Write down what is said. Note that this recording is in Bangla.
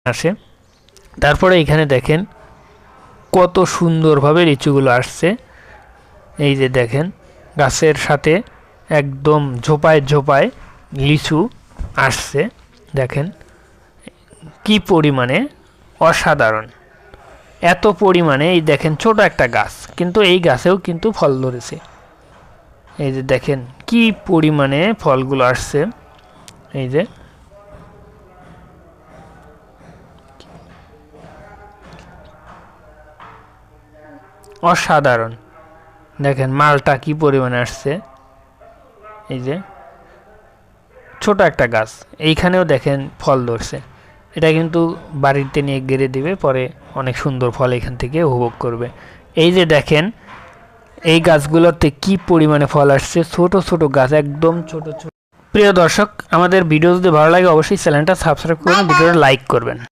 আসে। তারপরে এখানে দেখেন কত সুন্দরভাবে লিচুগুলো আসছে। এই যে দেখেন গাছের সাথে একদম ঝোপায় ঝোপায় লিচু আসছে। দেখেন কি পরিমাণে অসাধারণ, এত পরিমাণে। এই দেখেন ছোট একটা গাছ, কিন্তু এই গাছেও কিন্তু ফল ধরেছে। এই যে দেখেন কি পরিমাণে ফলগুলো আসছে। এই যে অসাধারণ, দেখেন মালটা কি পরিমাণে আসছে। এই যে ছোট একটা গাছ, এইখানেও দেখেন ফল ধরছে। এটা কিন্তু বাড়িতে নিয়ে গেড়ে দিবে, পরে অনেক সুন্দর ফল এখান থেকে উপভোগ করবে। এই যে দেখেন এই গাছগুলোতে কি পরিমাণে ফল আসছে, ছোট ছোট গাছ, একদম ছোট ছোট। প্রিয় দর্শক, আমাদের ভিডিও যদি ভালো লাগে অবশ্যই চ্যানেলটা সাবস্ক্রাইব করবেন, ভিডিওটা লাইক করবেন।